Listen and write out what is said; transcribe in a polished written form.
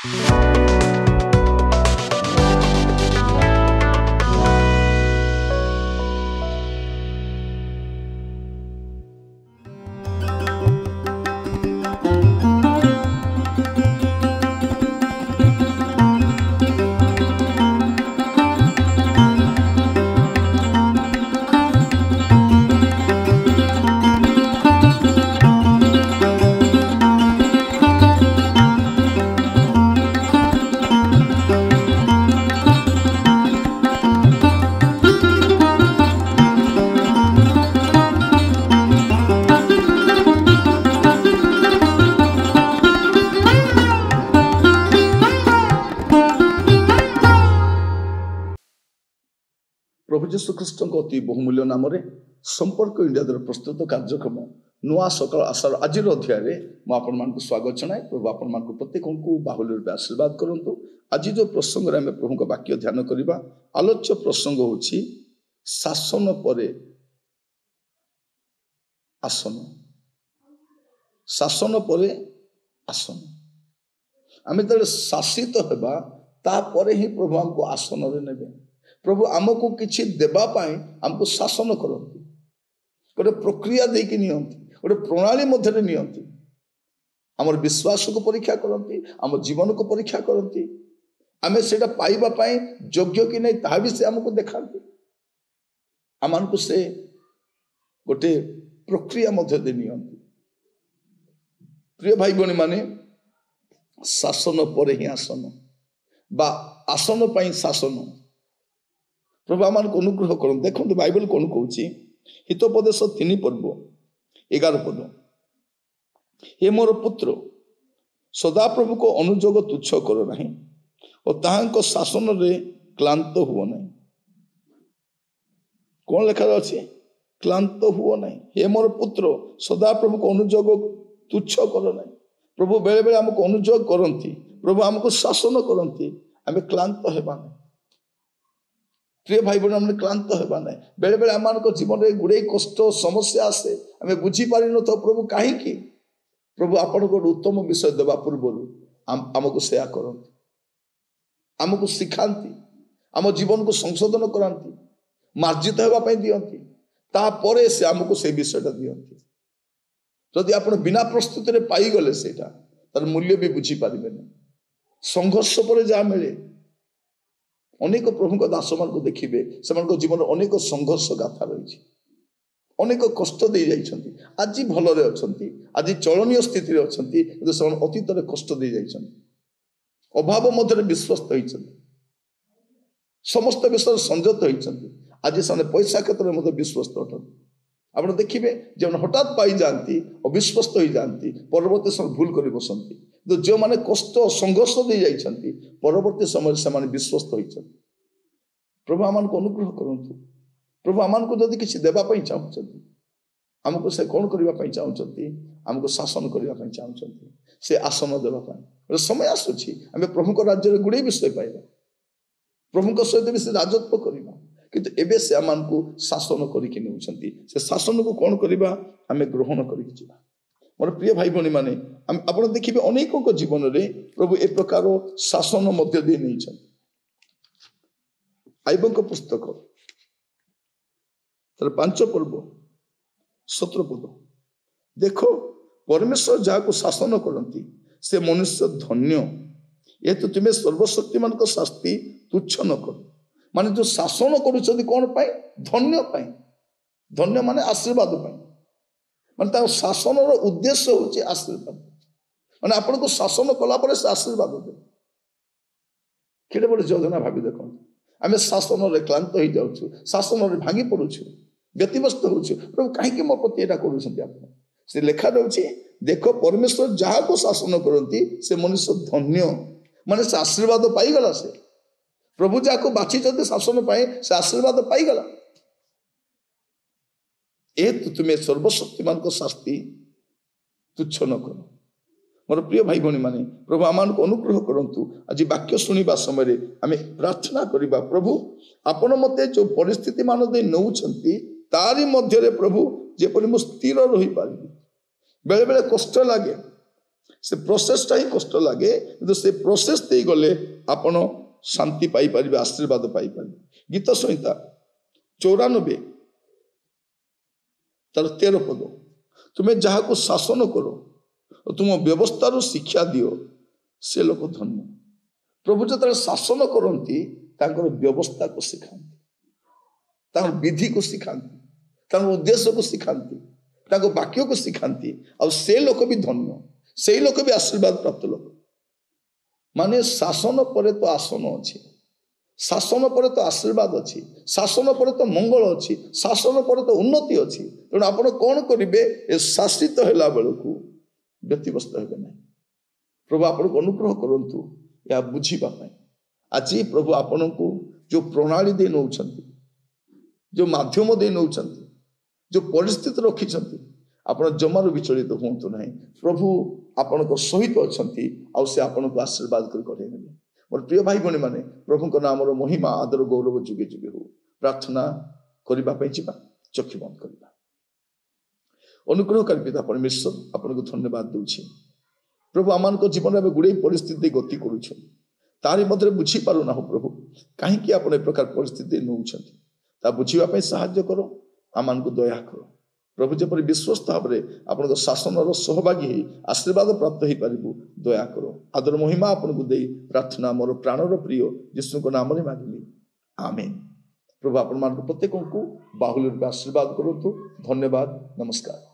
प्रभु जीशु ख्रीष्ट अति बहुमूल्य नाम संपर्क इंडिया द्वारा प्रस्तुत कार्यक्रम नुआ सकाल आशार आज अध्याय मुझे स्वागत जनाए। प्रभु आपण प्रत्येक को बाहुल्य रूप आशीर्वाद करूँ। आज जो प्रसंग में प्रभु का वाक्य ध्यान करवा आलोच्य प्रसंग होछि शासन परे आसन। शासन परे आसन आम जो शासित होगा तापर ही प्रभु हमको आसन रे नेबे। प्रभु आमको किछि देबा पाई हमको शासन करती गोटे प्रक्रिया देकी नियंती गोटे प्रणाली मध्य नियंती आमर विश्वास को परीक्षा करती आम जीवन को परीक्षा करती आमे सेटा पाइबा पाई योग्य कि नहीं ताहा भी से हमको देखाती आम को से गोटे प्रक्रिया मध्य दे नियंती। प्रिय भाई भणी माने शासन परे ही आसन बा आसन पाई शासन प्रभु आम को अनुग्रह कर। देखो बाइबल कौन कौन हितोपदेश 3 पर्व 11 पद हे मोर पुत्र सदा प्रभु को अनुजोग तुच्छ कर नहीं और ताहांको शासन रे क्लांत हुओ नहीं। कौन लेखा अच्छे क्लांत हुओ नहीं। हे मोर पुत्र सदा प्रभु को अनुजोग तुच्छ कर नहीं। प्रभु बेले बेले आमको अनुजोग करती प्रभु आमको शासन करती आम क्लांत हेबा नहीं। प्रिय भाई बहन हमने क्लांत होगा ना बेले बेले आम जीवन में गुड़े कष्ट समस्या आसे आम बुझीपार न तो प्रभु कहीं प्रभु आपण को उत्तम विषय देवा पूर्व आमको सेया करती आमको शिखाती आम जीवन को संशोधन कराती मार्जित होगापी दियंती तापर से आमको से विषयटा दियंती। जदि आप बिना प्रस्तुति पाईगले से तार मूल्य भी बुझीपारे संघर्ष पर जहाँ मिले अनेक प्रभु दास मान को देखिए से जीवन अनेक संघर्ष गाथा रही अनेक कष्ट दे जाइछंती आज भलरे अछंती आज चलनीय स्थिति रे अछंती किंतु से अतीत रे कष्ट दे जाइछंती अभाव मध्य विश्वस्त होइछंती समस्त विषय संजत होइछंती आज से पैसा क्षेत्र में विश्वस्त अटंती। आप देखिए जो हठात पाई जाती अविश्वस्त हो जाती परवर्ती समय भूल कर बसंती तो जो माने कष्ट संघर्ष दे जाइछंती परवर्ती समय से माने विश्वस्त होइछंती। प्रभु आमान को अनुग्रह करंतु। प्रभु आमान को जदि किछि देबा पई चाहउछंती हमको से कोन करबा पई चाहउछंती हमको शासन करबा पई चाहउछंती से आसन देबा पई समय आसुछि हमें प्रभु को राज्य रे गुडे विषय पाइबा प्रभु को सहित भी से राजत्व करबा किंतु एबे से आमान को शासन करिके नेउछंती से शासन को कोन करबा हमें ग्रहण करिके जिबा। मोर प्रिय भाई भणी माने आपण देखिबे अनेकों को जीवन रे प्रभु ए प्रकार शासन मध्य दे नहीं छन। आइबों को पुस्तक तर 5 पर्व 17 पद देखो परमेश्वर जाको शासन करती से मनुष्य धन्य ये तो तुम्हें सर्वशक्तिमान को शास्ति तुच्छ न कर। माने जो शासन करुछथि कोन पाई धन्य पाई धन्य माने आशीर्वाद पाई माने ता शासन रो उद्देश्य होची आशीर्वाद माने आपण को शासन कला परे से आशीर्वाद दे केडे बड़ योजना भाबी देखो आमे शासन रे क्लांत हो जाउछु शासन रे भांगी पडुछु व्यतिव्यस्त होछु प्रभु काहे के मो प्रति एटा करूछथि आपण से लेखा रहउछि देखो परमेश्वर जहा को शासन करंती से मनुष्य धन्य माने से आशीर्वाद पाई गला से प्रभु जाको बाछी जदि शासन पाए से आशीर्वाद पाई गला ए तो तुम्हें सर्वशक्तिमान को शास्ति तुच्छ न कर। मोर प्रिय भाई भणी माने प्रभु आमान को अनुग्रह करंतु आज वाक्य सुनिबा समय आमे प्रार्थना करिबा प्रभु आपण मते जो परिस्थिति मान दे नउछंती तारी मध्य रे प्रभु जेपरि मु स्थिर रही पारिबी बेले बेले कष्ट लागे से प्रोसेसटा ही कष्ट लगे किंतु से प्रोसेस दे गले आपण शांति पाई परिबे, आशीर्वाद पाई परिबे। गीत संहिता 94 तार 13 पद, तुम्हें जहाँ को शासन करो और तुम व्यवस्था शिक्षा दियो से लोक धन्य। प्रभु जो शासन करती व्यवस्था को सिखाती, विधि को सिखाती, उद्देश्य को सिखाती, वाक्य को सिखाती, और से लोक भी धन्य, से लोक भी आशीर्वाद प्राप्त लोक। माने शासन पर तो आसन अच्छी, शासन पर तो आशीर्वाद अच्छी, शासन पर तो मंगल अच्छी, शासन पर तो उन्नति अच्छी। तेणु आप कौन करेंगे शासित है बेलू व्यतिव्यस्त हे ना। प्रभु आपको अनुग्रह करंतु या बुझीबा। आज प्रभु आपण को जो प्रणाली दे नौ, जो माध्यम दे नौ, जो परिस्थिति रखिंट, आप जमार विचलित हूँ ना। प्रभु आपण सहित अच्छा आउ से आपन को आशीर्वाद कर कढ़े ने। मोर प्रिय भाई भौणी माने प्रभु नाम महिमा आदर गौरव जुगे जुगे हो। प्रार्थना करने जा चक्षु बंद करवा। अनुग्रहकारी पिता परमेश्वर आपन को धन्यवाद दूची। प्रभु आमान को जीवन में गुड़े परिस्थिति गति करुछ, तारी मध्य बुझी पारु ना हो प्रभु कहीं आपन ए प्रकार परिस्थिति नौ बुझापी साहाय्य करो, आमान को दया करो प्रभु। जपरी विश्वस्त भाव में आपन शासन सहभागी हो आशीर्वाद प्राप्त हो पारू दया करो। आदर महिमा आपन को दे प्रार्थना मोर प्राणर प्रिय यीशु को नाम मांगिली, आमेन। प्रभु आपण मान प्रत्येक को बाहुल्य आशीर्वाद करतु। धन्यवाद, नमस्कार।